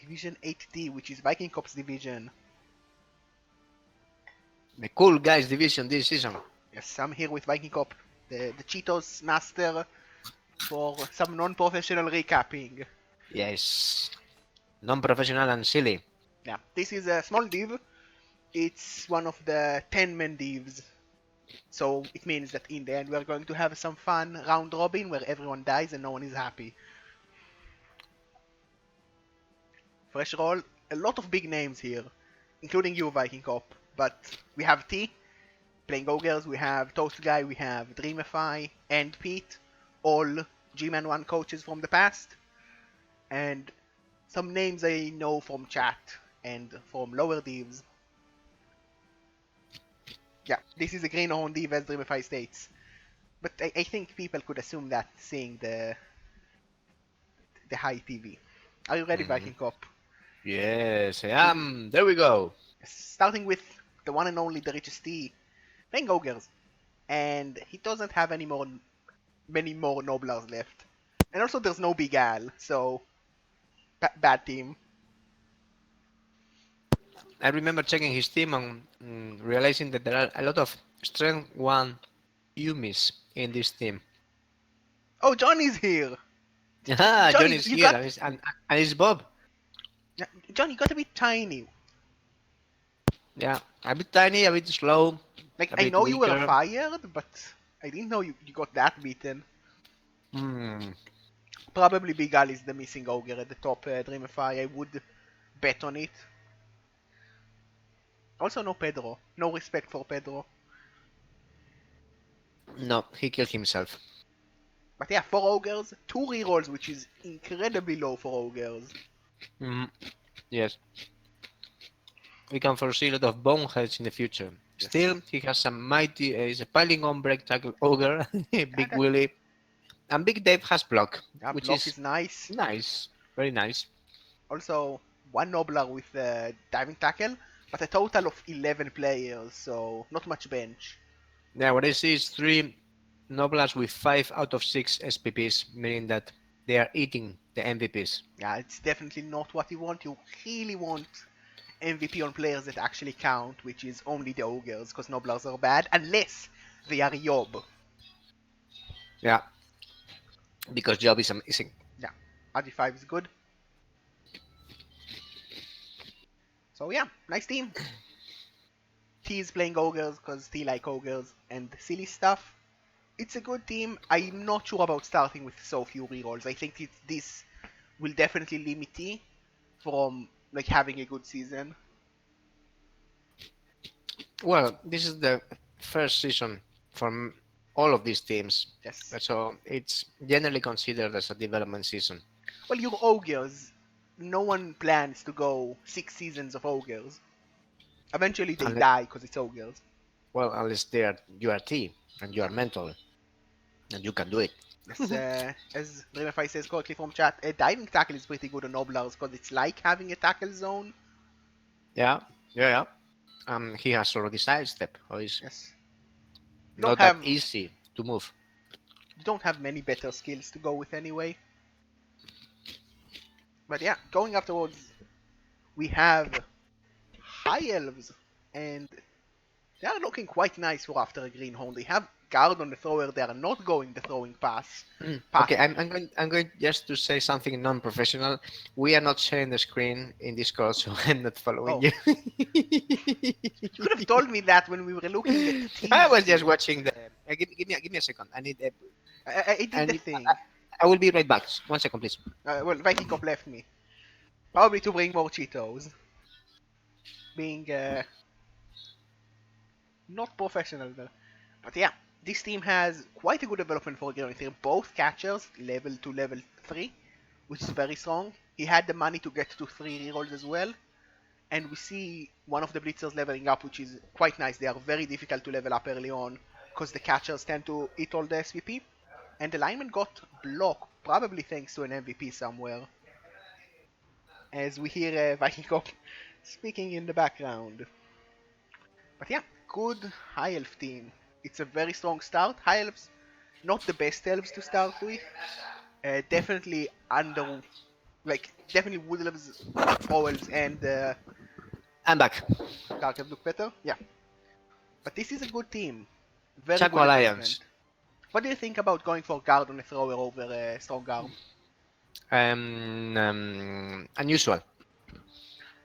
Division 8D, which is Vikingkop's division. The cool guys division this season. Yes, I'm here with Vikingkop, the Cheetos master, for some non-professional recapping. Yes. Non-professional and silly. Yeah, this is a small div. It's one of the 10-man divs. So it means that in the end we're going to have some fun round robin where everyone dies and no one is happy. Fresh roll, a lot of big names here, including you, Vikingkop. But we have T playing Ogres, we have Toast Guy, we have Dreamify, and Pete, all GMan 1 coaches from the past. And some names I know from chat and from lower divs. Yeah, this is a greenhorn div as Dreamify states. But I think people could assume that seeing the high TV. Are you ready, Vikingkop? Yes, I am. There we go. Starting with the one and only the richest T, playing Ogres. And he doesn't have many more Noblars left. And also there's no Big Al, so bad team. I remember checking his team and realizing that there are a lot of strength 1 Yumis in this team. Oh, Johnny's here! Ah, Johnny, Johnny's you here got- and it's Bob. Yeah, John, you got a bit tiny. Yeah, a bit tiny, a bit slow, Like, a I bit know you were weaker. fired, but I didn't know you got that beaten. Hmm. Probably Big Al is the missing ogre at the top, Dreamify. I would bet on it. Also, no Pedro. No respect for Pedro. No, he killed himself. But yeah, 4 ogres, 2 rerolls, which is incredibly low for ogres. Yes. We can foresee a lot of boneheads in the future. Yes. Still, he has some mighty, he's a piling on break tackle ogre, Big Willy, and Big Dave has block, Yeah, which block is nice. nice, very nice. Also, 1 Nobler with diving tackle, but a total of 11 players, so not much bench. Yeah, what I see is 3 Noblars with 5 out of 6 SPPs, meaning that they are eating the MVPs. Yeah, it's definitely not what you want. You really want MVP on players that actually count, which is only the ogres, because Noblars are bad, unless they are Yob. Yeah, because Job is amazing. Yeah, RG5 is good. So yeah, nice team. T is playing ogres because T like ogres and silly stuff. It's a good team. I'm not sure about starting with so few rerolls. I think this will definitely limit T from like having a good season. Well, this is the first season from all of these teams, Yes. so it's generally considered as a development season. Well, you're ogres. No one plans to go 6 seasons of ogres. Eventually they die because it's ogres. Well, unless you are T and you are mental, and you can do it. Yes, as Dreamify says correctly from chat, a diving tackle is pretty good on Noblars because it's like having a tackle zone. Yeah. He has already sidestep, so it's Yes. not that easy to move. You don't have many better skills to go with anyway. But yeah, going afterwards, we have High Elves, and they are looking quite nice for after a Greenhorn. They have guard on the thrower, they are not going the throwing pass. Okay, I'm going just to say something non-professional. We are not sharing the screen in Discord, so I'm not following you. You could have told me that when we were looking at the teams. I was just watching the. Give me a second. I need. I did the thing. I will be right back. 1 second, please. Well, Vikingkop left me. Probably to bring more Cheetos. Being not professional though. But yeah, this team has quite a good development for Gary. They're both catchers, level 2, level 3, which is very strong. He had the money to get to 3 rerolls as well. And we see one of the blitzers leveling up, which is quite nice. They are very difficult to level up early on, because the catchers tend to eat all the SVP. And the lineman got blocked, probably thanks to an MVP somewhere. As we hear Vikingkop speaking in the background. But yeah, good High Elf team. It's a very strong start. High Elves, not the best elves to start with. Definitely under, like, definitely Woodlow's Owls and I'm back. Karkav look better. Yeah, but this is a good team. Very good Chakwa development. Lions. What do you think about going for guard on a thrower over strong arm? Unusual.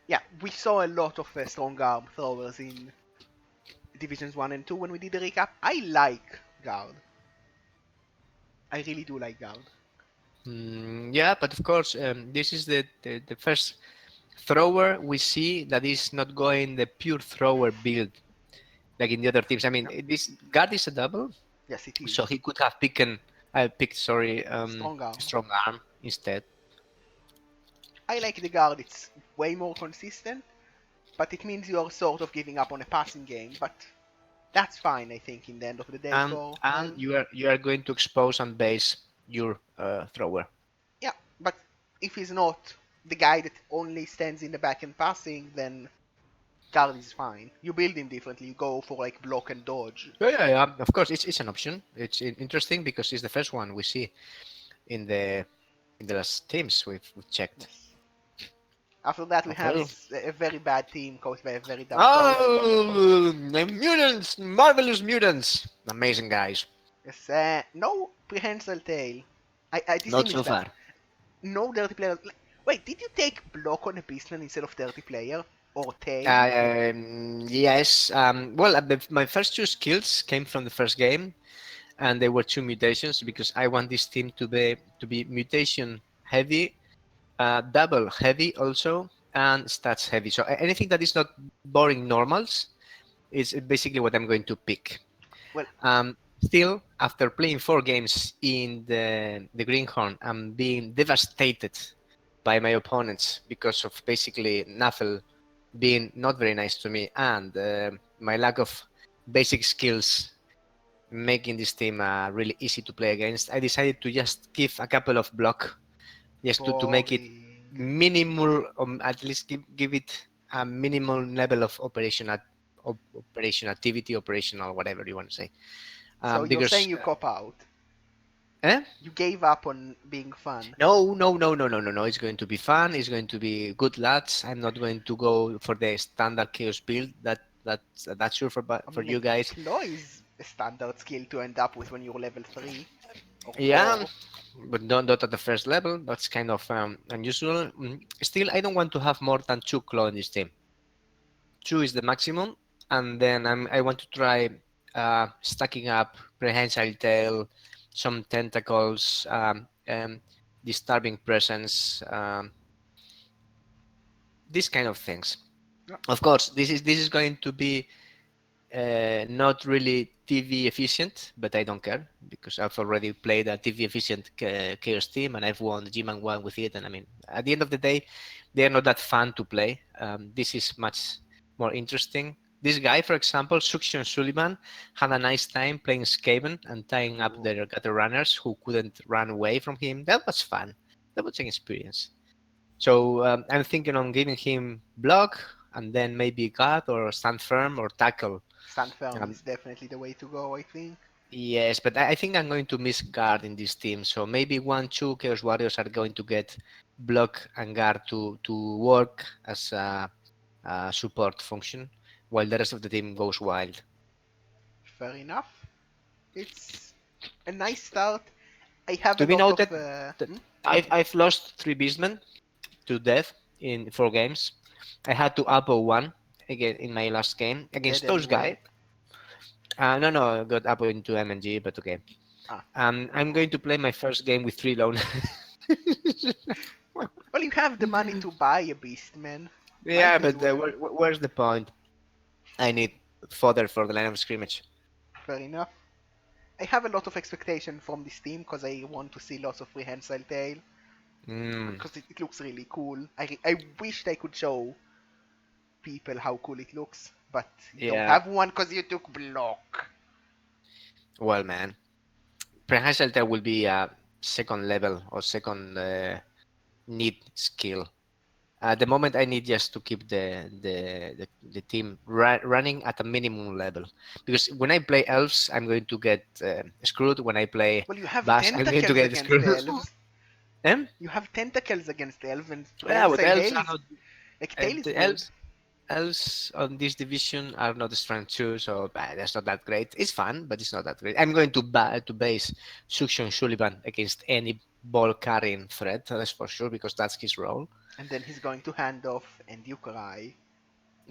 Yeah, we saw a lot of strong arm throwers in Divisions 1 and 2 when we did the recap. I like guard. I really do like guard. Yeah, but of course, this is the first thrower we see that is not going the pure thrower build like in the other teams. I mean, Yeah. this guard is a double, Yes, it so is. he could have picked sorry, Strong arm. strong arm instead. I like the guard. It's way more consistent, but it means you're sort of giving up on a passing game. But that's fine, I think, in the end of the day for And Elves. you are going to expose and base your thrower. Yeah, but if he's not the guy that only stands in the back and passing, then guard is fine. You build him differently. You go for like block and dodge. Yeah. Of course, it's an option. It's interesting because it's the first one we see in the last teams we've checked. Yes. After that, we have Okay. a very bad team coached by a very dumb coach. Oh, the mutants, marvelous mutants, amazing guys. Yes, no prehensile tail. This Not team is so bad. far. No dirty player. Wait, did you take block on a beastman instead of dirty player or tail? Yes. Well, my first two skills came from the first game, and they were two mutations because I want this team to be mutation heavy, double heavy also, and stats heavy. So anything that is not boring normals is basically what I'm going to pick. Well, Still, after playing 4 games in the Greenhorn, I'm being devastated by my opponents because of basically Naffel being not very nice to me and my lack of basic skills making this team really easy to play against. I decided to just give a couple of block just to make it boring. minimal, at least give it a minimal level of operation activity, operational, whatever you want to say. So you're Because saying you cop out. eh? You gave up on being fun. No. It's going to be fun. It's going to be good lads. I'm not going to go for the standard chaos build. That's sure I for mean, a you guys. claw is a standard skill to end up with when you're level 3 or Yeah, 4. but not at the first level. That's kind of unusual. Still, I don't want to have more than 2 claw in this team. 2 is the maximum, and then I want to try stacking up prehensile tail, some tentacles, disturbing presence, these kind of things. Yeah. Of course, this is going to be not really TV efficient, but I don't care because I've already played a TV efficient Chaos team and I've won the GMan one with it. And I mean, at the end of the day, they're not that fun to play. This is much more interesting. This guy, for example, Suction Sullivan, had a nice time playing Skaven and tying up Ooh. their gutter runners who couldn't run away from him. That was fun. That was an experience. So I'm thinking on giving him block and then maybe guard or stand firm or tackle. Stand firm Um, is definitely the way to go, I think. yes, but I think I'm going to miss guard in this team. So maybe 1, 2 Chaos Warriors are going to get block and guard to work as a support function, while the rest of the team goes wild. Fair enough. It's a nice start. I have a To be lot of. noted that Go ahead. I've lost 3 beastmen to death in 4 games. I had to upper one again in my last game Dead against and those wet. guys. No, I got up into MNG, but okay. Ah. I'm going to play my first game with 3 lone. Well, you have the money to buy a beast, man. Yeah, Might as but well. where's the point? I need fodder for the line of scrimmage. Fair enough. I have a lot of expectation from this team because I want to see lots of prehensile tail Mm, because it looks really cool. I wished I could show people how cool it looks, but you don't yeah, have one because you took block. well, man. Perhaps there will be a second level or second need skill. At the moment, I need just to keep the team running at a minimum level. Because when I play elves, I'm going to get screwed. When I play Well, you have bash, I'm going to tentacles get against screwed. elves. You have tentacles against elves, and Yeah, but prehensile elves hail are is not. like tail is The good. elves on this division are not strength 2, so that's not that great. It's fun, but it's not that great. I'm going to base Suction Sullivan against any ball carrying threat, that's for sure, because that's his role. And then he's going to hand off, and you cry.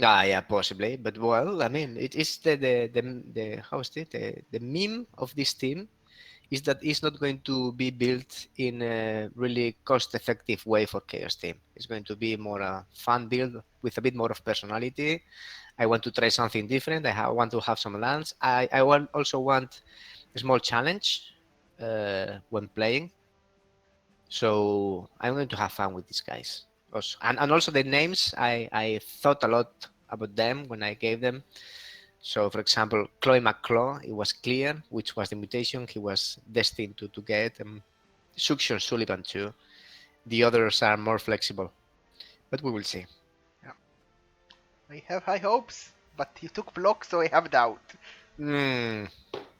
Ah, yeah, possibly. But well, I mean, it is the how is it the meme of this team is that it's not going to be built in a really cost-effective way for Chaos Team. It's going to be more a fun build with a bit more of personality. I want to try something different. Want to have some lands. Also want a small challenge when playing. So I'm going to have fun with these guys. Also, and also the names, I thought a lot about them when I gave them. So, for example, Chloe McClaw, it was clear which was the mutation he was destined to get. Suction Sullivan, too. The others are more flexible, but we will see. Yeah. I have high hopes, but he took block, so I have doubt. Hmm.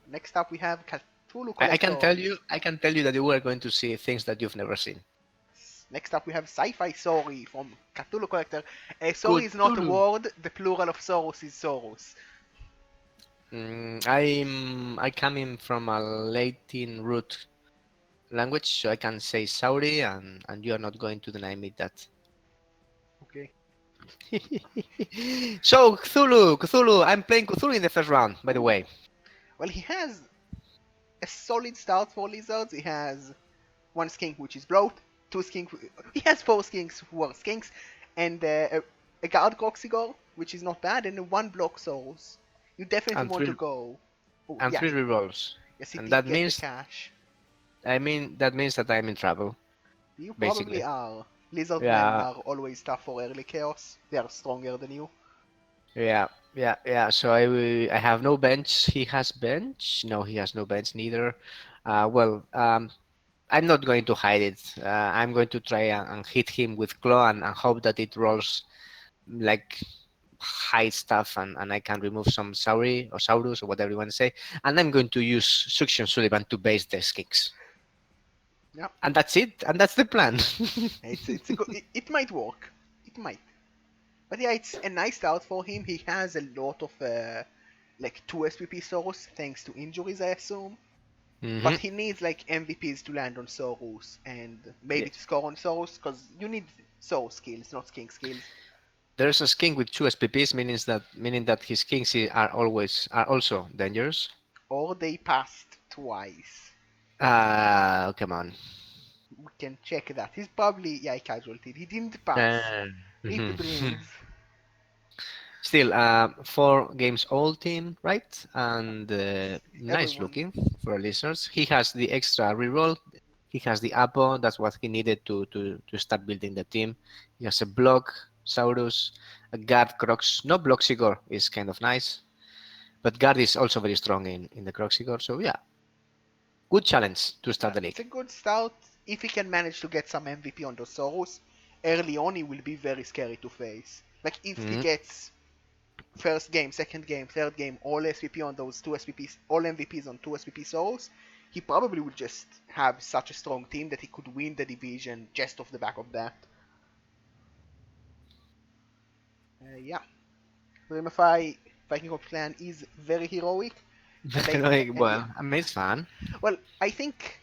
Next up, we have Cthulhu I Collector. I can tell you that you are going to see things that you've never seen. Next up, we have Sci-Fi Sori from Cthulhu Collector. Sori is not a Cthulhu. word. The plural of Soros is Soros. I coming from a Latin root language, so I can say Sauri, and you are not going to deny me that. Okay. So Cthulhu, I'm playing Cthulhu in the first round, by the Ooh. way. Well, he has a solid start for lizards. He has one skink which is bloat, two skink. He has four skinks who are skinks, and a guard Croxigor, which is not bad, and one block souls. You definitely And want to three go. Oh and yeah, three rerolls, yes, he and did get the cash. that means that I'm in trouble, You probably basically. are. Lizard men Yeah, are always tough for early chaos. They are stronger than you. yeah, yeah. So I have no bench. He has bench. No, he has no bench neither. Well, I'm not going to hide it. I'm going to try and hit him with claw and hope that it rolls like high stuff and I can remove some Sauri or Saurus or whatever you want to say. And I'm going to use Suction Sullivan to base the kicks. Yeah, And that's it. And that's the plan. it's a good. It might work. It might. But yeah, it's a nice start for him. He has a lot of like 2 SPP souls thanks to injuries, I assume. But hmm he needs like MVPs to land on Soros and Yeah. maybe to score on Soros because you need Soul skills, not Skink skills. There's a skink with two SPPs, meaning that his kings are also dangerous. Or they passed twice. Come on. We can check that. He's probably, yeah, he casualty. He didn't pass. Uh, Rip mhm. dreams. Still, 4 games old team, right? And nice Everyone. looking for our listeners. He has the extra reroll. He has the Apo. That's what he needed to start building the team. He has a block, Saurus, a guard, Crocs. No Bloxigor is kind of nice, but guard is also very strong in the Croxigor. So yeah, good challenge to start the It's league. a good start. If he can manage to get some MVP on those Soros, early on he will be very scary to face. Like if he Mhm. gets first game, second game, third game, all SVP on those two SVPs, all MVPs on two SVP souls, he probably would just have such a strong team that he could win the division just off the back of that. Yeah, Remify Vikingkop clan is very heroic, and yeah, Well, I mean, it's fun. well, I think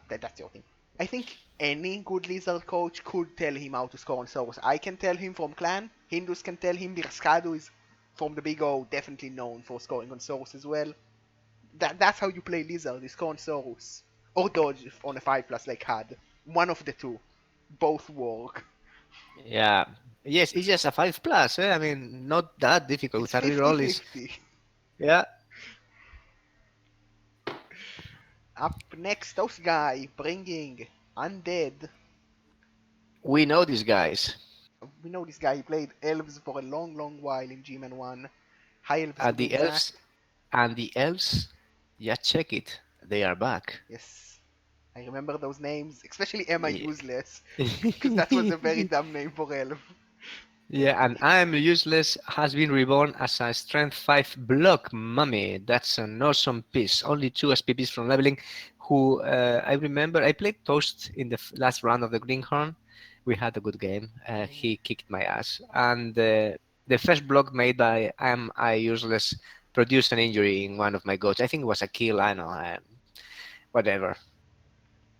that's your thing. I think any good lizard coach could tell him how to score on Soros. I can tell him from clan. Hindus can tell him. Birskadu is from the Big O definitely known for scoring on Soros as well. That's how you play lizard. Is score on Soros or dodge on a 5+ like had. One of the two. Both work. Yeah. Yes, it's just a 5+. I mean, not that difficult It's with a fifty reroll. Is fifty. yeah. Up next, those guy bringing Undead. We know these guys. We know this guy. He played elves for a long, long while in GMan 1. High elves to And be the elves exact. and the elves, yeah, check it. They are back. Yes, I remember those names, especially Emma Yeah. Useless, because that was a very dumb name for elf. Yeah, and I am useless has been reborn as a strength 5 block mummy. That's an awesome piece. Only 2 SPPs from leveling. who I remember I played Toast in the last round of the Greenhorn. We had a good game. He kicked my ass, and the first block made by Am I Useless produced an injury in one of my goats. I think it was a kill. I know, whatever.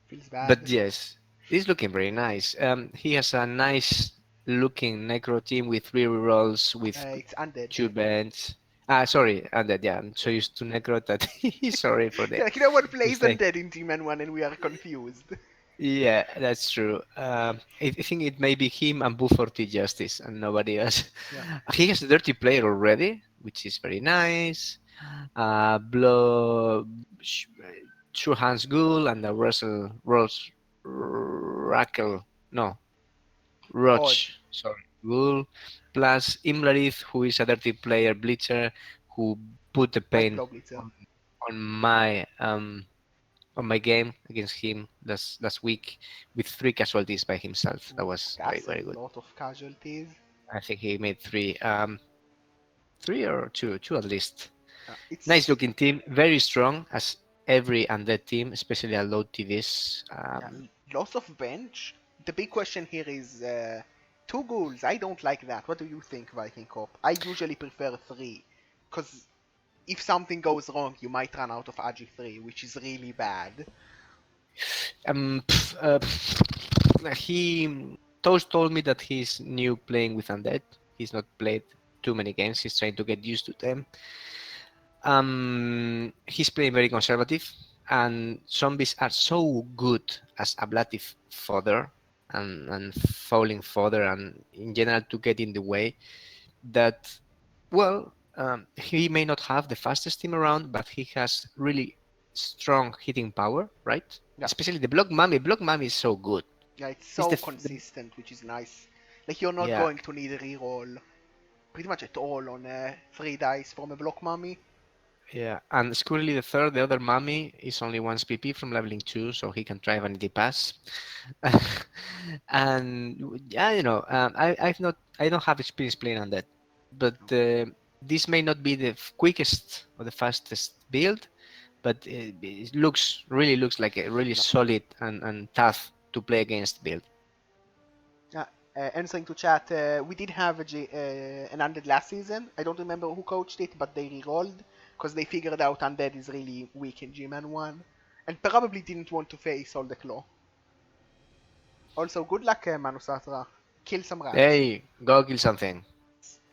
Feels But bad. yes, he's looking very nice. He has a nice looking necro team with three rerolls with It's undead. two bands. Ah, sorry, undead. Yeah, I'm so used to necro that sorry for the Yeah, like no one plays mistake. undead in GMan 1 and we are confused. Yeah, that's true. I think it may be him and Bufforty Justice and nobody else. Yeah. He has a dirty player already, which is very nice. Blow, True Hands Ghoul and the Russell Rose Rackle. No, Odd. Roach. Sorry, Ghoul. Plus Imlarith, who is a dirty player, Bleacher, who put the Nice pain block blitzer. on my on my game against him last week with three casualties by himself. That Ooh, was very that's a very good. lot of casualties. I think he made three or two at least. Nice It's looking team, very strong as every undead team, especially at low TVs. yeah, lots of bench. The big question here is two ghouls. I don't like that. What do you think, Vikingkop? I usually prefer three, because if something goes wrong, you might run out of Agi 3, which is really bad. Um, pff, uh, he Toast told me that he's new playing with undead. He's not played too many games. He's trying to get used to them. He's playing very conservative, and zombies are so good as ablative fodder and falling fodder, and in general to get in the way that, well, he may not have the fastest team around, but he has really strong hitting power, right? Yeah, Especially the block mummy. Block mummy is so good. yeah, it's It's so consistent, which is nice. Like you're not yeah. going to need a reroll pretty much at all on 3 dice from a block mummy. Yeah, and Squirrely the third, the other mummy, is only one PP from leveling 2, so he can try Vanity Pass. And yeah, I don't have experience playing on that, but this may not be the quickest or the fastest build, but it really looks like a really No. solid and tough to play against build. Yeah, answering to chat, we did have an undead last season. I don't remember who coached it, but they rerolled because they figured out undead is really weak in GMan 1 and probably didn't want to face all the claw. Also, good luck, Manusatra. Kill some rats. Hey, go kill something.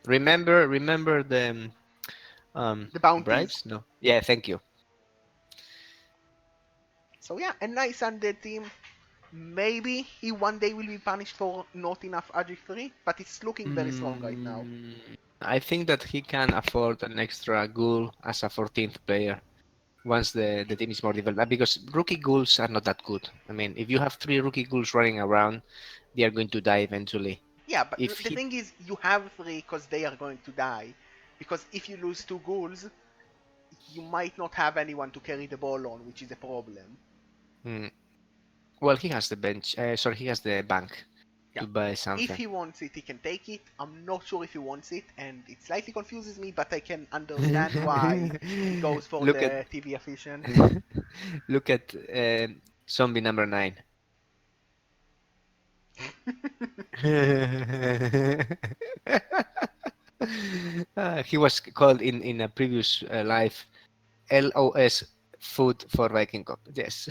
Remember the The bounties. bribes? No. Yeah, thank you. So yeah, a nice undead team. Maybe he one day will be punished for not enough Agi 3, but it's looking very strong right now. Mm, I think that he can afford an extra ghoul as a 14th player once the team is more developed. Because rookie ghouls are not that good. I mean, if you have three rookie ghouls running around, they are going to die eventually. Yeah, but If the he, thing is, you have 3 because they are going to die. Because if you lose 2 ghouls, you might not have anyone to carry the ball on, which is a problem. mm, well, he has the bench. Sorry, he has the bank Yeah. to buy If something. he wants it, he can take it. I'm not sure if he wants it, and it slightly confuses me, but I can understand why he goes for Look at the TV efficient. look at zombie number 9. He was called in a previous live LOS food for Vikingkop. Yes.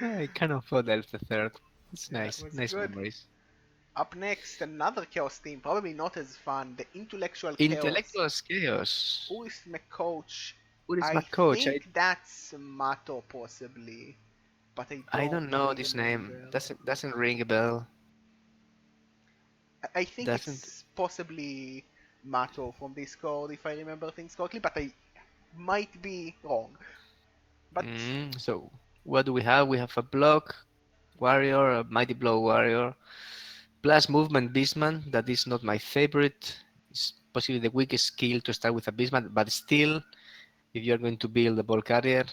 I kind of thought Elf the third. It's Yeah, it nice. was Nice good. memories. Up next, another Chaos team, probably not as fun, the Intellectual Chaos. Intellectual Chaos. Who is my coach? Who is my I coach? think that's Mato, possibly, but I I don't don't know really this name. remember. Doesn't ring a bell. I think Doesn't. it's possibly Mato from Discord, if I remember things correctly, but I might be wrong. But So what do we have? We have a block warrior, a mighty blow warrior, plus movement beastman. That is not my favorite. It's possibly the weakest skill to start with a beastman, but still, if you're going to build a ball carrier,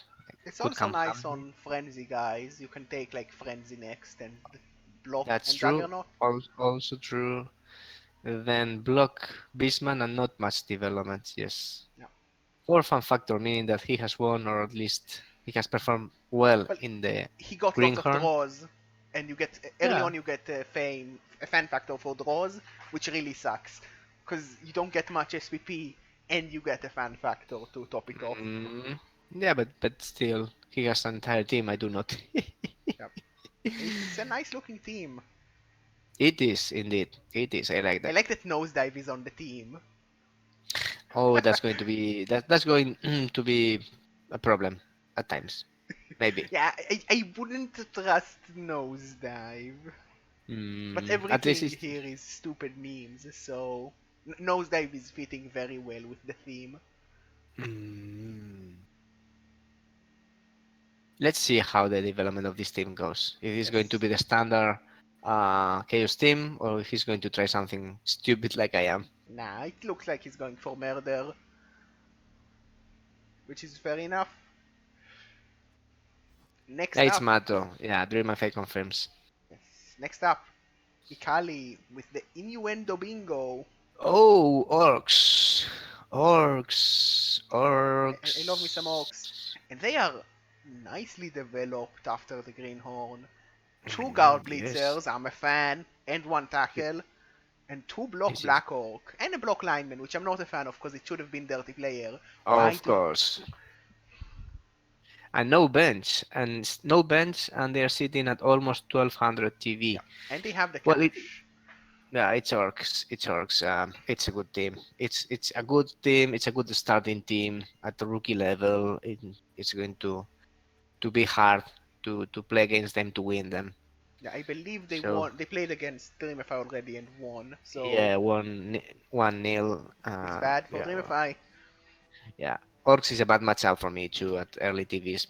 it's could also come nice handy. on Frenzy, guys. You can take like Frenzy next and block That's and true. Juggernaut. Also true. Then block beastman and not much development. Yes. Yeah. or fun factor, meaning that he has won or at least he has performed well Well, in the he got lots of Greenhorn. draws, and you get early Yeah. on you get a fan factor for draws, which really sucks because you don't get much SPP and you get a fan factor to top it off. Mm, yeah, but still, he has an entire team. I do not. Yep. It's a nice looking team. It is indeed. It is. I like I that. like that Nosedive is on the team. Oh, that's going to be that's going to be a problem at times. Maybe. Yeah, I wouldn't trust Nosedive. But At least everything it's. here is stupid memes, so Nosedive is fitting very well with the theme. Mm, let's see how the development of this team goes. If it's going to Yes. be the standard Chaos team, or if he's going to try something stupid like I am. Nah, it looks like he's going for murder, which is fair enough. Yeah, Next it's up, Mato. Yeah, Dream Fate confirms. yes, next up, Ikali with the innuendo bingo. Oh, orcs. Orcs. I love me some orcs, Orcs. and they are nicely developed after the Greenhorn. Two guard Yes. blitzers, I'm a fan, and one tackle, and two block This is. black orc, and a block lineman, which I'm not a fan of because it should have been dirty player. Why Of do? course. And no bench. And no bench, and they're sitting at almost 1200 Yeah, TV. and they have the Well, cash. yeah, it's orcs. It's orcs. It's a good team. It's a good team. It's a good starting team at the rookie level. It's going to be hard to play against them to win them. Yeah, I believe they So won. They played against Dreamify already and won, so yeah, 1-0. it's bad for Yeah, Dreamify. yeah. Orcs is a bad matchup for me too at early TVs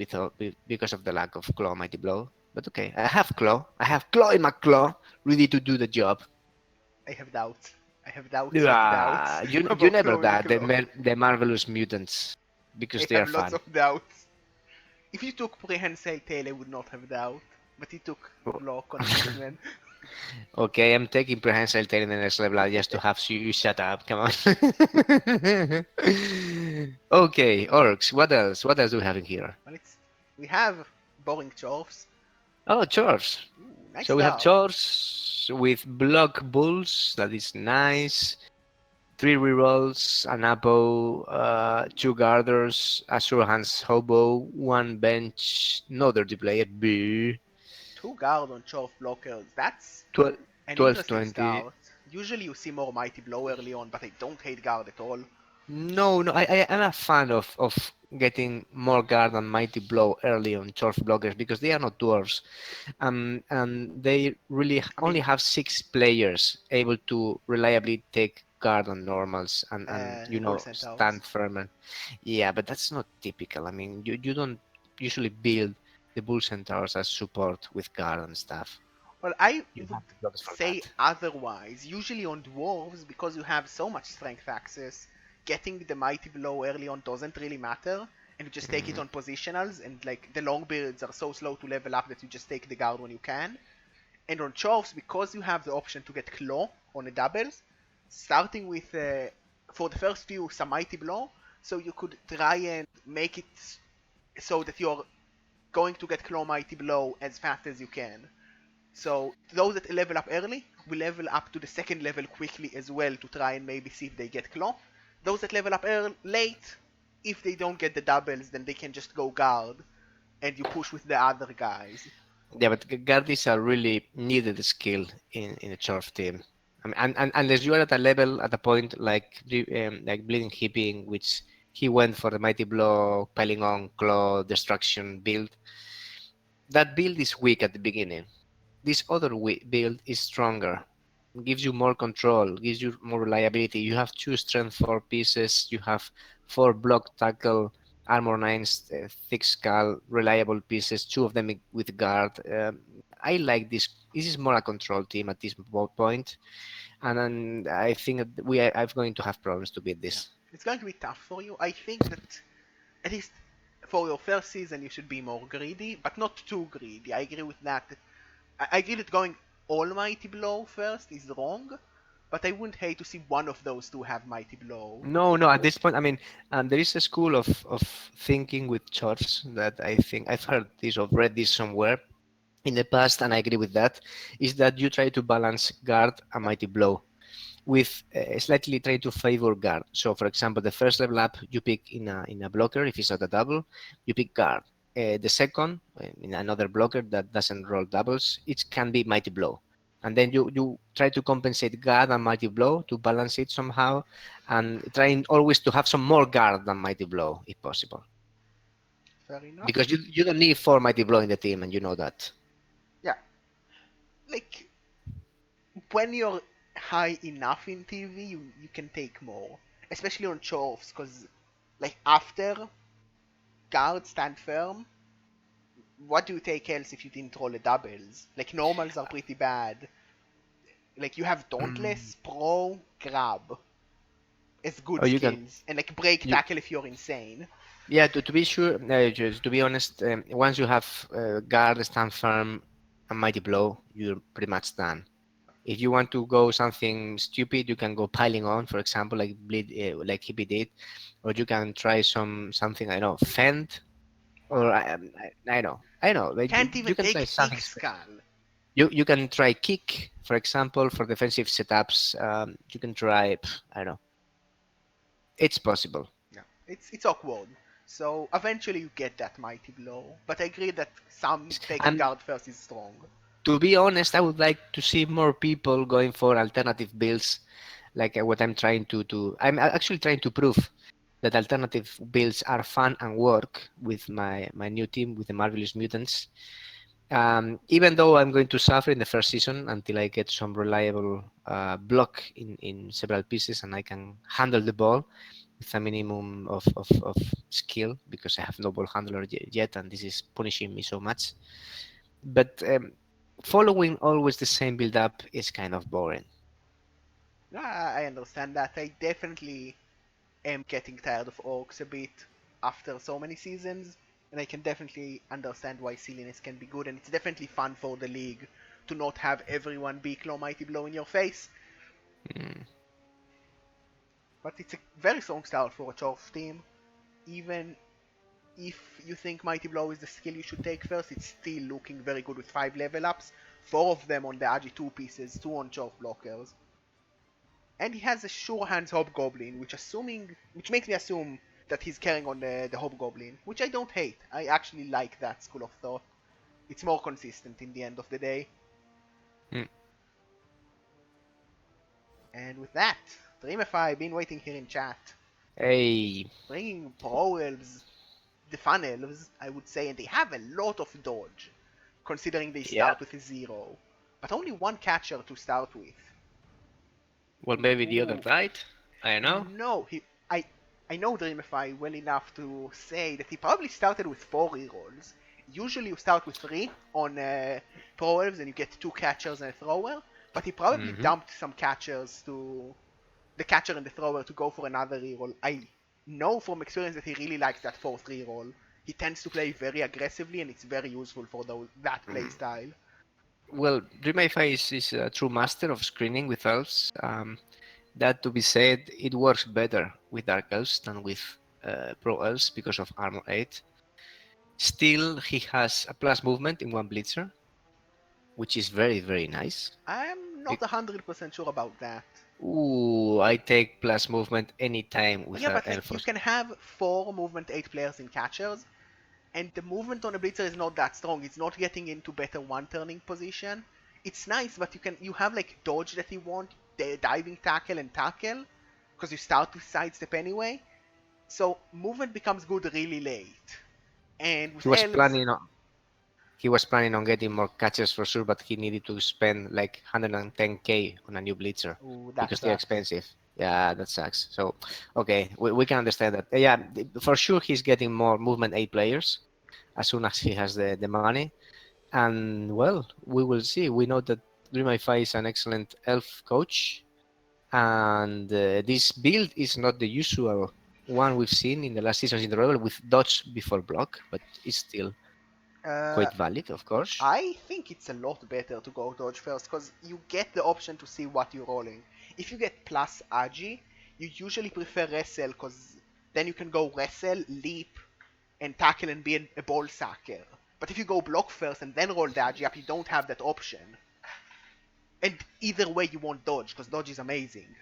because of the lack of claw mighty blow. But okay, I have claw. I have claw in my claw, ready to do the job. I have doubts. I have doubts of doubts Yeah, you about never Chloe got McClaw. the marvelous mutants because I they are have lots fun. of doubts. If you took Prehensile Tail, I would not have doubt, but he took block on X-Men. Okay, I'm taking prehensile tail in the next level just to have you shut up. Come on. Okay, orcs. What else? What else do we have in here? Well, we have boring chores. Oh, chores. Ooh, nice So we have start. chores with block bulls. That is nice. Three rerolls, an Apo, two guarders, a sure hands hobo, one bench, another player. B. Two guard on chore blockers. That's 12, an 12 interesting 20. start. Usually you see more Mighty Blow early on, but I don't hate guard at all. No, no, I'm a fan of getting more guard and mighty blow early on dwarf blockers because they are not dwarves, and they really I only mean, have 6 players able to reliably take guard on normals and Bull Centaurs. stand firm. And, yeah, but that's not typical. I mean, you don't usually build the bull centaurs as support with guard and stuff. Well, I You would have the blockers for say that. otherwise. Usually on dwarves, because you have so much strength access, getting the mighty blow early on doesn't really matter, and you just take it Mhm. on positionals. And like the long beards are so slow to level up that you just take the guard when you can. And on chorfs, because you have the option to get claw on a doubles, starting with for the first few some mighty blow, so you could try and make it so that you're going to get claw mighty blow as fast as you can. So those that level up early will level up to the second level quickly as well to try and maybe see if they get claw. Those that level up late, if they don't get the doubles, then they can just go guard and you push with the other guys. Yeah, but guard is a really needed skill in a Chorf team. I mean, and unless you are at a level, at a point like Bleeding Hipping, which he went for the Mighty Blow, Piling On, Claw, Destruction build, that build is weak at the beginning. This other build is stronger, gives you more control, gives you more reliability. You have 2 strength 4 pieces, you have 4 block tackle, armor 9, thick skull, reliable pieces, 2 of them with guard. I like this. This is more a control team at this point, and then I think that I'm going to have problems to beat Yeah. this. It's going to be tough for you. I think that at least for your first season you should be more greedy, but not too greedy. I agree with that. I agree that going almighty blow first is wrong, but I wouldn't hate to see one of those two have Mighty Blow. No, no. At this point, I mean, there is a school of thinking with charts that I think I've heard this or read this somewhere in the past, and I agree with that. Is that you try to balance guard and mighty blow with slightly try to favor guard. So, for example, the first level up you pick in a blocker if it's not a double, you pick guard. The second in another blocker that doesn't roll doubles, it can be mighty blow, and then you try to compensate guard and mighty blow to balance it somehow, and trying always to have some more guard than mighty blow if possible, Fair enough. because you don't need four mighty blow in the team, and you know that. Yeah, like when you're high enough in TV, you can take more, especially on chores, because like after guard stand firm, what do you take else if you didn't roll a doubles? Like normals are pretty bad. Like you have Mm. dauntless, pro, grab as good Or you can skills, and like break you tackle if you're insane. Yeah, to be sure, just to be honest, once you have guard, stand firm, and mighty blow, you're pretty much done. If you want to go something stupid, you can go piling on, for example, like bleed, like Hippie did, or you can try something I know, fend, or Wow. I know, like Can't even you can try take something. thick skull. You can try kick, for example, for defensive setups. You can try, I don't know, it's possible. Yeah, it's awkward. So eventually you get that mighty blow, but I agree that some taking And guard first is strong. to be honest, I would like to see more people going for alternative builds, like what I'm trying to. I'm actually trying to prove that alternative builds are fun and work with my new team with the Marvelous Mutants. Even though I'm going to suffer in the first season until I get some reliable block in several pieces and I can handle the ball with a minimum of skill because I have no ball handler yet and this is punishing me so much. But following always the same build up is kind of boring. I understand that. I definitely am getting tired of orcs a bit after so many seasons, and I can definitely understand why silliness can be good, and it's definitely fun for the league to not have everyone be claw mighty blow in your face. Mm. But it's a very strong start for a Chorf team. Even if you think mighty blow is the skill you should take first, it's still looking very good with 5 level ups, 4 of them on the Agi 2 pieces, 2 on Chorf blockers. And he has a sure hands hobgoblin, which makes me assume that he's carrying on the hobgoblin, which I don't hate. I actually like that school of thought. It's more consistent in the end of the day. Mm. And with that, Dreamify, been waiting here in chat, Hey, bringing pro elves, the fun elves, I would say, and they have a lot of dodge, considering they yeah. start with a 0, but only one catcher to start with. Well, maybe the other Ooh, died. I don't know. no, I I know Dreamify well enough to say that he probably started with 4 rerolls. Usually you start with 3 on Pro Elves and you get 2 catchers and a thrower, but he probably Hmm. dumped some catchers to the catcher and the thrower to go for another reroll. I know from experience that he really likes that 4th reroll. He tends to play very aggressively and it's very useful for that play style. Well, Dreamify is a true master of screening with elves. That to be said, it works better with Dark Elves than with Pro Elves because of Armor 8. Still, he has a plus movement in one Blitzer, which is very, very nice. I'm not Be- 100% sure about that. Ooh, I take plus movement anytime with Yeah, an but like elf. you can have 4 movement 8 players in catchers, and the movement on a blitzer is not that strong. It's not getting into better one turning position. It's nice, but you have like dodge that you want, the diving tackle and tackle, because you start with sidestep anyway. So movement becomes good really late. And He with was elves, planning on he was planning on getting more catches for sure, but he needed to spend like 110k on a new blitzer ooh, that because they're sucks. expensive. Yeah, that sucks. So, okay, we can understand that. Yeah, for sure he's getting more movement A players as soon as he has the money. And well, we will see. We know that Grimify is an excellent elf coach, and this build is not the usual one we've seen in the last seasons in the Rebel with dodge before block, but it's still Uh, quite valid, of course. I think it's a lot better to go dodge first because you get the option to see what you're rolling. if you get plus Agi, you usually prefer wrestle because then you can go wrestle, leap, and tackle and be a ball sacker. But if you go block first and then roll the Agi up, you don't have that option. And either way, you want dodge because dodge is amazing.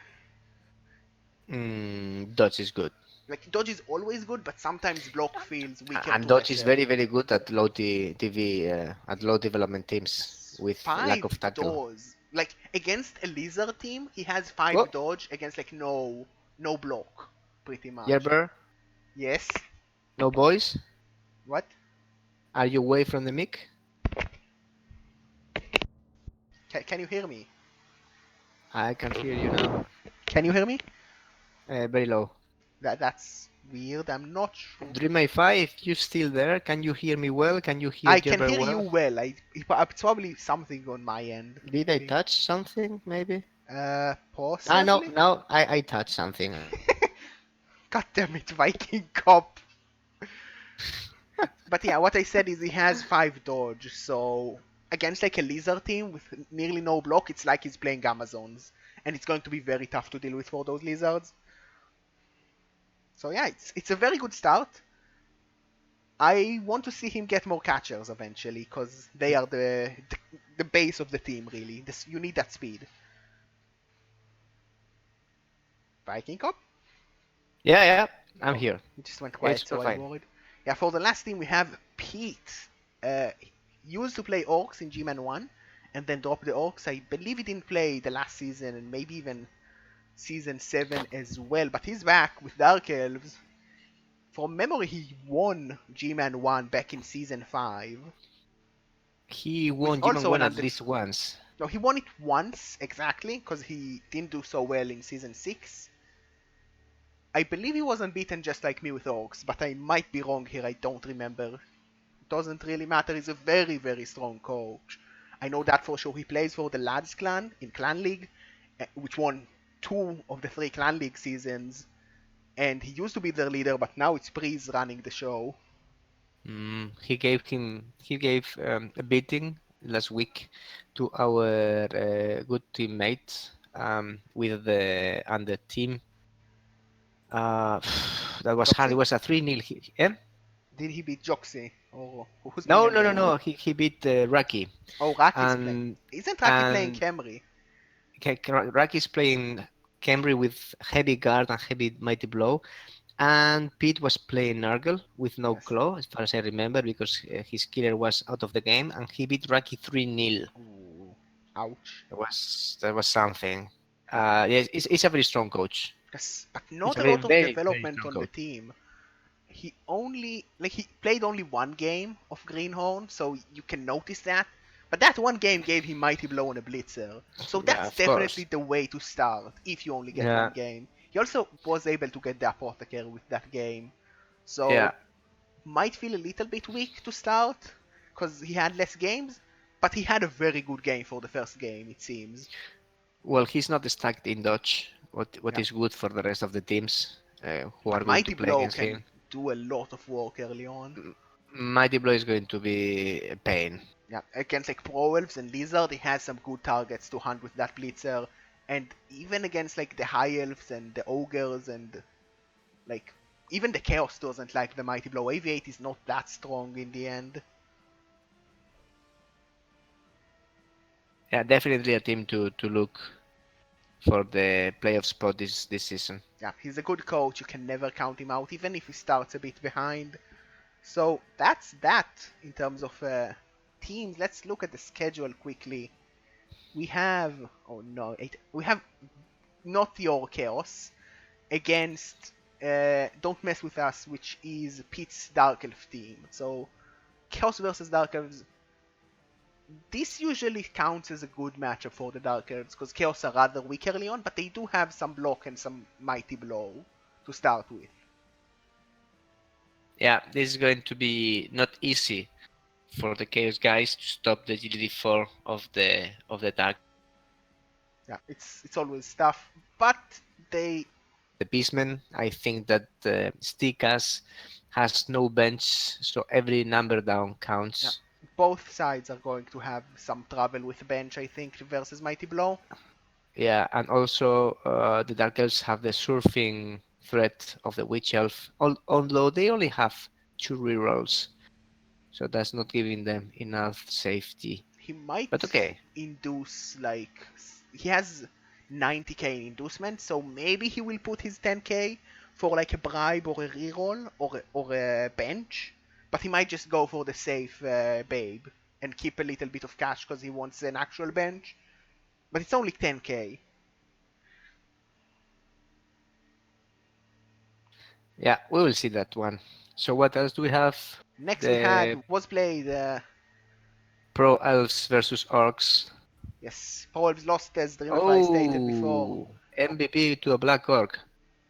Dodge is good. Like dodge is always good, but sometimes block feels weaker And to Dodge is wrestle. very, very good at low TV, at low development teams Yes. with lack Five of tackle. dodge. Like against a lizard team, he has Oh, five dodge against like no block, pretty much. Yerber, Yes. no boys. What? Are you away from the mic? Can you hear me? I can hear you now. Can you hear me? Very low. That's weird. I'm not sure. Dream My5, you still there? Can you hear me well? Can you hear I can Yerber hear you well? well. It's probably something on my end. Did I touch something, maybe? Ah, no, Possibly. no, I touched something. God damn it, Vikingkop. But yeah, what I said is he has five dodge, so against like a lizard team with nearly no block, it's like he's playing Amazons, and it's going to be very tough to deal with for those lizards. So yeah, it's a very good start. I want to see him get more catchers eventually, because they are the base of the team really. You need that speed. Vikingkop? Yeah, yeah, I'm Oh, here. he just went It's quiet, super so I fine. worried. Yeah, for the last team we have Pete. He used to play Orcs in GMan 1, and then dropped the Orcs. I believe he didn't play the last season, and maybe even season 7 as well, but he's back with Dark Elves. From memory, he won GMan 1 back in season 5, He with won GMan also 1 an at under... least once. No, he won it once, exactly, because he didn't do so well in season 6. I believe he was unbeaten just like me with Orcs, but I might be wrong here, I don't remember. Doesn't really matter. He's a very, very strong coach. I know that for sure. He plays for the Lads clan in Clan League, which won 2 of the 3 Clan League seasons. And he used to be their leader, but now it's Breeze running the show. He gave a beating last week to our good teammate with the and the team. Uh, that was hard. It Joxy? was a 3-0. Eh? Did he beat Joxy? Or who's my No, no, memory no, now? no. He beat Raki, Oh, Raki's playing. and Isn't Raki playing and Camry? Raki's playing Camry with heavy guard and heavy mighty blow, and Pete was playing Nurgle with no Yes. claw, as far as I remember, because his killer was out of the game, and he beat Raki 3-0. Ooh. Ouch. That was something. Yeah. Yes, it's a very strong coach. Yes. But It's not a a very, lot of very, very development strong on the coach. team. He played only one game of Greenhorn, so you can notice that. But that one game gave him Mighty Blow and a Blitzer. So Yeah, that's of course. definitely the way to start if you only get one Yeah, game. He also was able to get the Apothecary with that game. yeah. So might feel a little bit weak to start because he had less games, but he had a very good game for the first game, it seems. Well, he's not stacked in dodge. What Yeah. is good for the rest of the teams who are But going to Mighty play Blow against can him. do a lot of work early on. Mighty Blow is going to be a pain. Yeah, against like Pro Elves and Lizard, he has some good targets to hunt with that Blitzer. And even against like the High Elves and the Ogres and like even the Chaos doesn't like the Mighty Blow. AV8 is not that strong in the end. Yeah, definitely a team to look for the playoff spot this season. Yeah, he's a good coach. You can never count him out, even if he starts a bit behind. So that's that in terms of teams. Let's look at the schedule quickly. We have we have not your Chaos against Don't Mess With Us, which is Pete's Dark Elf team. So Chaos versus Dark Elves. This usually counts as a good matchup for the Dark Elves because Chaos are rather weak early on, but they do have some block and some mighty blow to start with. Yeah, this is going to be not easy for the Chaos guys to stop the GD4 of the Dark. Yeah, it's always tough, but they The Beastmen, I think that Stikas has no bench, so every number down yeah, counts. both sides are going to have some trouble with bench, I think, versus Mighty Blow. Yeah, and also the Dark Elves have the surfing threat of the Witch Elf, although they only have 2 rerolls, so that's not giving them enough safety. He might But okay, induce like he has 90k in inducement, so maybe he will put his 10k for like a bribe or a reroll or a bench, but he might just go for the safe babe and keep a little bit of cash because he wants an actual bench. But it's only 10k. yeah, we will see that one. So what else do we have? Next we had The was played Pro Elves versus Orcs. yes, Paul's lost as Dreamify stated before. Oh, MVP to a Black Orc.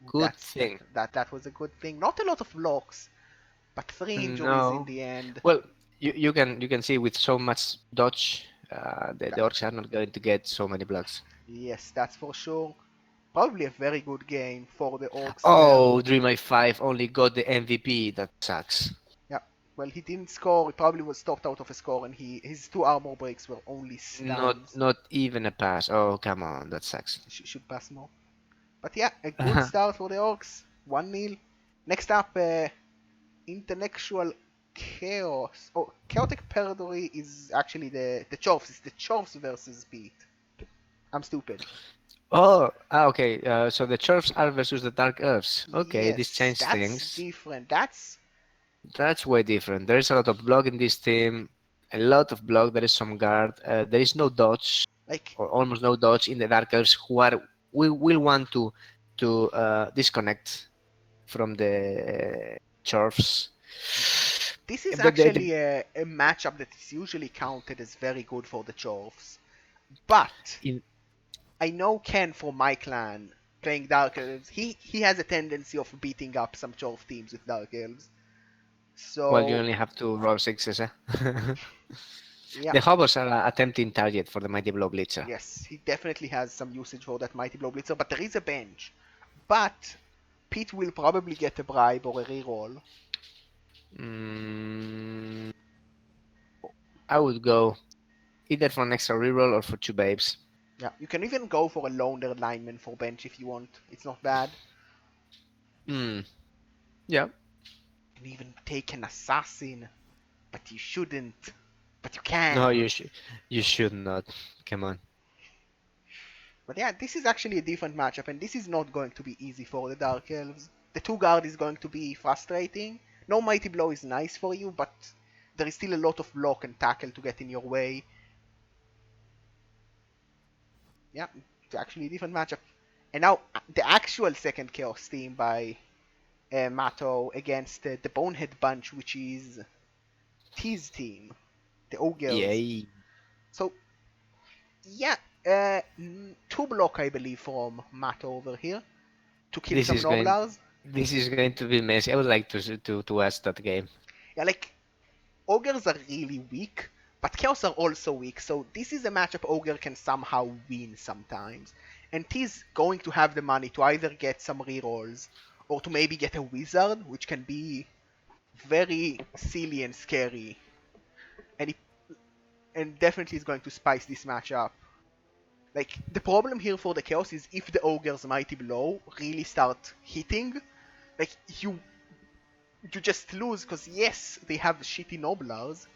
Good That's thing. that was a good thing. Not a lot of blocks, but 3 injuries in No. the end. Well, you can see with so much dodge, the That, Orcs are not going to get so many blocks. yes, that's for sure. Probably a very good game for the Orcs there. Oh, Dream 5 only got the MVP. That sucks. Yeah. Well, he didn't score. He probably was stopped out of a score, and his 2 armor breaks were only Not stuns. not even a pass. Oh, come on, that sucks. Should pass more. But yeah, a good start for the Orcs. 1-0. Next up, Intellectual Chaos. Oh, Chaotic Purgatory is actually the Chorfs. It's the Chorfs versus Pete. I'm stupid. Okay. So the Churfs are versus the Dark Elves. Okay, this Yes, changed that's things. different. That's That's way different. There is a lot of block in this team. A lot of block. There is some guard. There is no dodge like or almost no dodge in the Dark Elves who are we will want to disconnect from the Churfs. this is But actually a matchup that is usually counted as very good for the Chorfs. But in, I know Ken from my clan playing Dark Elves. He has a tendency of beating up some Chorf teams with Dark Elves. well, you So only have to roll sixes. Eh? yeah, The hobos are a tempting target for the Mighty Blow Blitzer. yes, he definitely has some usage for that Mighty Blow Blitzer. But there is a bench. But Pete will probably get a bribe or a reroll. Mm, I would go either for an extra reroll or for 2 babes. Yeah, you can even go for a loner lineman for bench if you want. It's not bad. Mm, yeah. You can even take an assassin, but you shouldn't. But you No, can. you should not. Come on. But yeah, this is actually a different matchup, and this is not going to be easy for the Dark Elves. The 2 guard is going to be frustrating. No Mighty Blow is nice for you, but there is still a lot of block and tackle to get in your way. Yeah, it's actually a different matchup. And now, the actual second Chaos team by Mato against the Bonehead Bunch, which is T's team, the Ogres. Yay. So, yeah, 2 block, I believe, from Mato over here to kill This some is going Noblars. this is going to be messy. I would like to watch that game. Yeah, like ogres are really weak, but chaos are also weak. So this is a matchup ogre can somehow win sometimes, and he's going to have the money to either get some rerolls or to maybe get a wizard, which can be very silly and scary, and and definitely is going to spice this match up. Like the problem here for the chaos is if the ogre's mighty blow really start hitting, like you just lose because yes they have shitty noblars,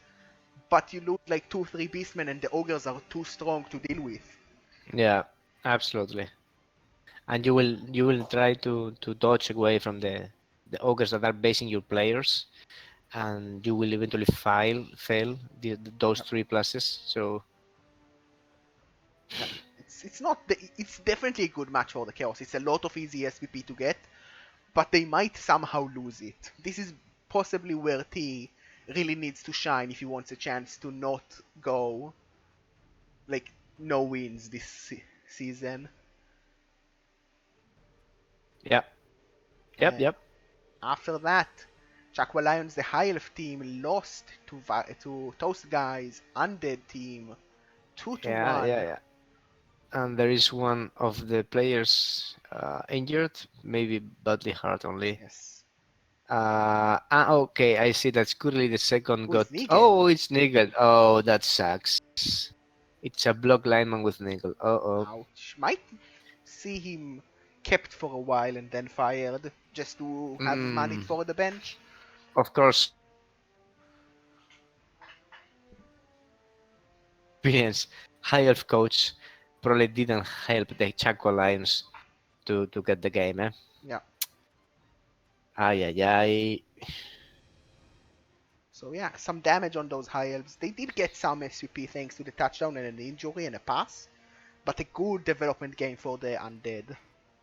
but you lose like 2-3 beastmen and the ogres are too strong to deal with. Yeah, absolutely. And you will try to dodge away from the ogres that are basing your players, and you will eventually fail those Yep. 3 pluses. So Yep. It's not it's definitely a good match for the chaos. It's a lot of easy SPP to get, but they might somehow lose it. This is possibly where T really needs to shine if he wants a chance to not go like no wins this season. yeah, yep, Uh, yep, After that, Chakwa Lions, the High Elf team, lost to Toast Guys Undead team 2 to yeah, yeah, 1. yeah. And there is one of the players injured, maybe badly hurt only. Yes. Okay, I see that Skurly the second Who is got. Negan? Oh, it's Nigel. Oh, that sucks. It's a block lineman with nickel. Uh-oh. Ouch. Might see him kept for a while and then fired just to have money Mm, for the bench. of course, experience high elf coach probably didn't help the Chaco Lions to get the game, eh? Yeah. Ay, ay, ay. So yeah, some damage on those high elves. They did get some SVP thanks to the touchdown and an injury and a pass, but a good development game for the undead.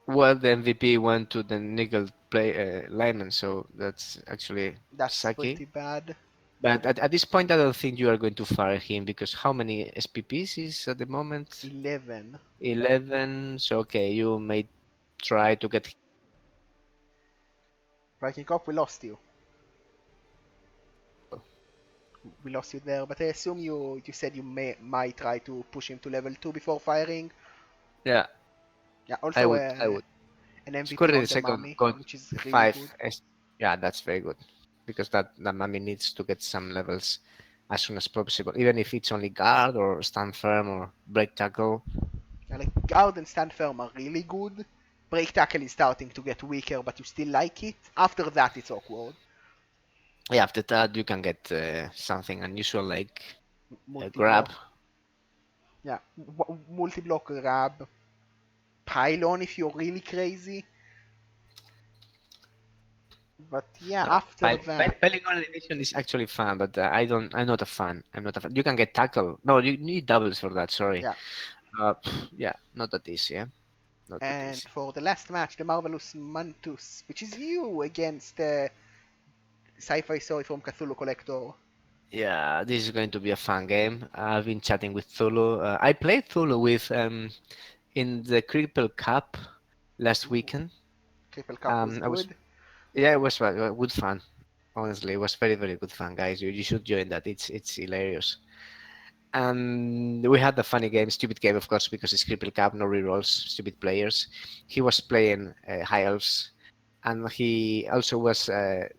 Well, the MVP went to the nickel play lineman, so that's actually That's sucky. pretty bad. But at this point, I don't think you are going to fire him because how many SPPs is at the moment? 11. 11. So okay, you may try to get. Vikingkop, we lost you. We lost you there, but I assume you said you might try to push him to level 2 before firing. Yeah, Yeah, I also would. I would. an Square MVP in the on the second mummy, got which is really five. good. Yeah, that's very good because that mummy needs to get some levels as soon as possible, even if it's only guard or stand firm or break tackle. Yeah, like guard and stand firm are really good. Break tackle is starting to get weaker, but you still like it. After that, it's awkward. Yeah, after that you can get something unusual like a grab. Multi-block. Yeah, multi-block grab. Pylon if you're really crazy. But yeah, No, after that, piling on animation is actually fun, but I don't. I'm not a fan. I'm not a fan. You can get tackle. No, you need doubles for that. Sorry. yeah. Yeah, not that easy. Yeah, not that And easy. for the last match, the Marvelous Mantus, which is you against the Sci-Fi Story from Cthulhu Collector. Yeah, this is going to be a fun game. I've been chatting with Thulu. I played Thulu with in the Cripple Cup last Ooh, weekend. Triple Cup was I was good. Yeah, it was good fun. Honestly, it was very good fun, guys. You should join that. It's hilarious. And we had the funny game, stupid game, of course, because it's Cripple Cup, no rerolls, stupid players. He was playing high elves, and he also was.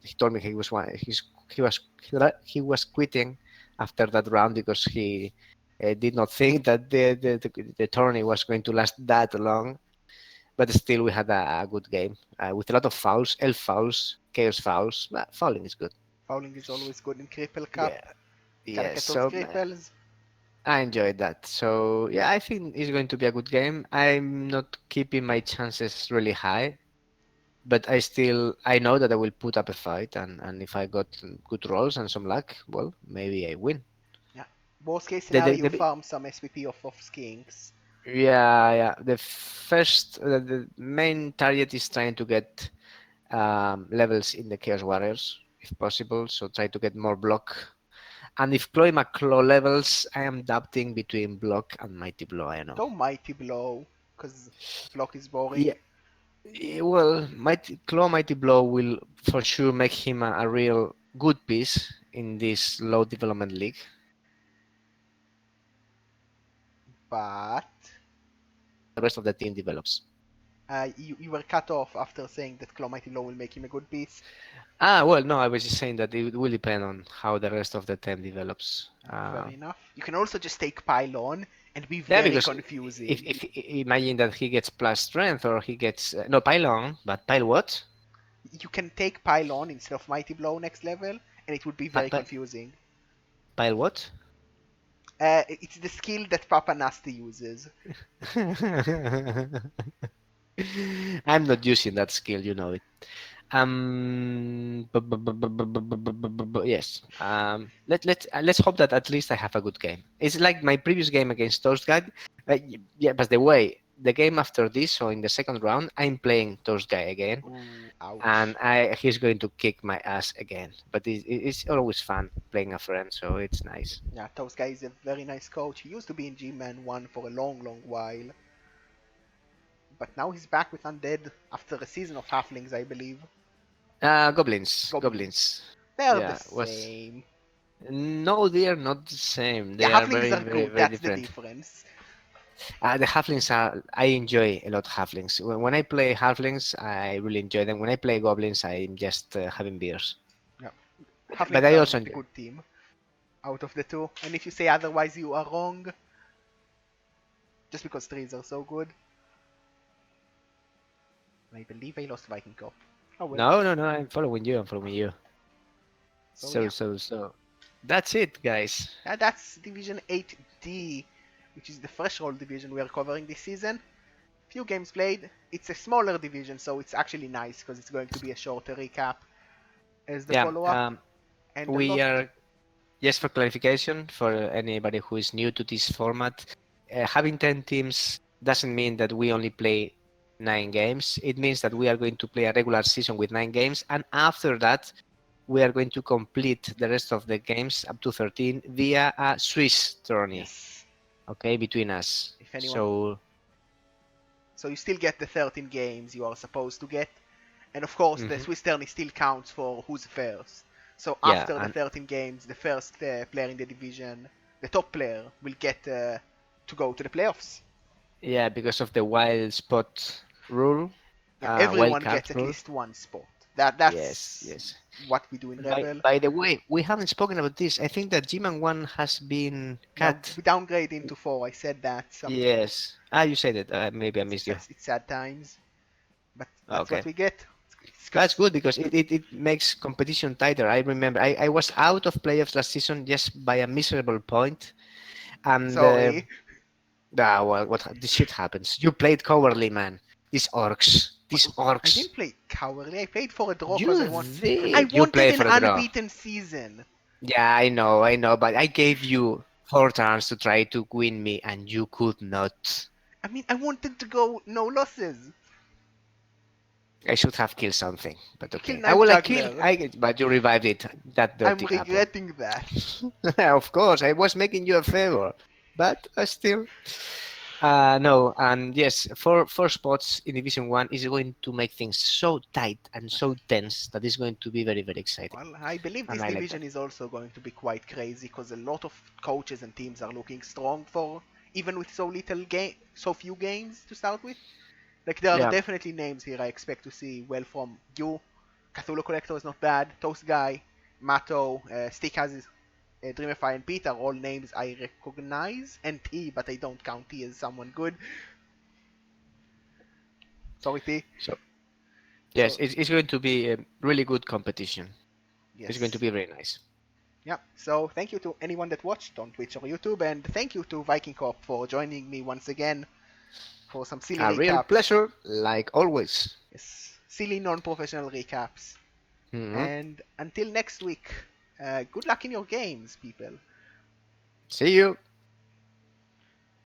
He told me he was one. He was quitting after that round because he did not think that the tourney was going to last that long. But still, we had a good game with a lot of fouls, elf fouls, chaos fouls. But fouling is good. Fouling is always good in Cripple Yeah. Cup. Gotta Yes. get those So cripples. I enjoyed that. So yeah, I think it's going to be a good game. I'm not keeping my chances really high, but I know that I will put up a fight, and if I got good rolls and some luck, well, maybe I win. Yeah. Worst case The, the, scenario, the, farm some SPP off skinks. yeah. The main target is trying to get levels in the Chaos Warriors if possible. So try to get more block. And if Chloe McClaw levels, I am doubting between block and mighty blow. I know. Go Mighty Blow, because block is Yeah. boring. Well, Mighty Blow will for sure make him a real good piece in this low development league. But The rest of the team develops. you were cut off after saying that Claw Mighty Blow will make him a good piece. Well, no, I was just saying that it will depend on how the rest of the team develops. Fair enough. You can also just take Pylon and be Yeah, very because confusing. if imagine that he gets plus strength or he gets no pylon, but pile what? You can take Pylon instead of Mighty Blow next level, and it would be Pi- very pi- confusing. pile what? It's the skill that Papa Nasty uses. I'm not using that skill, you know it. Yes. Let's hope that at least I have a good game. It's like my previous game against Toast Guy. Yeah, but the way the game after this, so in the second round, I'm playing Toast Guy again, Ooh, and ouch. he's going to kick my ass again. But it's always fun playing a friend, so it's nice. Yeah, Toast Guy is a very nice coach. He used to be in GMan 1 for a long while. But now he's back with Undead after a season of Halflings, I believe. Goblins. Goblins. They're the Yeah, was same. no, they are not the same. Yeah, They are Halflings very, are very, good. very That's the different. difference. The halflings are. I enjoy a lot halflings. When I play halflings, I really enjoy them. When I play goblins, I'm just having beers. Yeah, But Halflings I are also the enjoy. good team out of the two. And if you say otherwise, you are wrong. just because threes are so good. I believe I lost Vikingkop. Oh well. No, no, no. I'm following you. I'm following you. So So, yeah, so, so. That's it, guys. that's Division 8D, which is the threshold division we are covering this season. Few games played. It's a smaller division, so it's actually nice because it's going to be a shorter recap as the Yeah. follow-up, and a We lot. are just for clarification for anybody who is new to this format. Having 10 teams doesn't mean that we only play 9 games. It means that we are going to play a regular season with 9 games, and after that, we are going to complete the rest of the games up to 13 via a Swiss tourney. Yes, Okay, between us. if anyone. So So you still get the 13 games you are supposed to get, and of course the mhm. Swiss tourney still counts for who's first. So Yeah, after the and 13 games, the first player in the division, the top player, will get to go to the playoffs. yeah, because of the wild spot rule, Yeah, wild everyone card gets at rule. least one spot. That Yes, that's yes. what we do in By Rebel. by the way, we haven't spoken about this. I think that GMan one has been Yeah, cut. we downgrade into four. I said that some. Yes. Ah, you said it. Maybe I It's, missed you. it's sad times, but that's what Okay. we get. It's That's because good because it makes competition tighter. I remember I was out of playoffs last season just by a miserable point. And sorry. well, this shit happens. You played cowardly, man. These orcs. But These I orcs. didn't play cowardly. I played for a draw because You I did. You wanted played an for a draw. unbeaten season. Yeah, I know, but I gave you 4 turns to try to win me, and you could not. I mean, I wanted to go no losses. I should have killed something, but You kill okay. knife I killed, juggler. but you revived it, that I'm dirty apple. regretting that. Of course, I was making you a favor, but still. No, and yes, four spots in Division 1 is going to make things so tight and so tense that it's going to be very, very exciting. Well, I believe And this I like that. division is also going to be quite crazy because a lot of coaches and teams are looking strong for even with so few games to start with. Like there are Yeah. definitely names here I expect to see well from you. Cthulhu Collector is not bad. Toast Guy, Mato, Stick has Dreamify and Pete are all names I recognize, and T, but I don't count T as someone good. Sorry, T. So, yes, So, it's going to be a really good competition. It's going to yes. be very nice. Yeah, so thank you to anyone that watched on Twitch or YouTube, and thank you to Vikingkop for joining me once again for some silly A real recaps. pleasure, like always. Yes, silly non-professional recaps. Mhm. And until next week, good luck in your games, people. See you.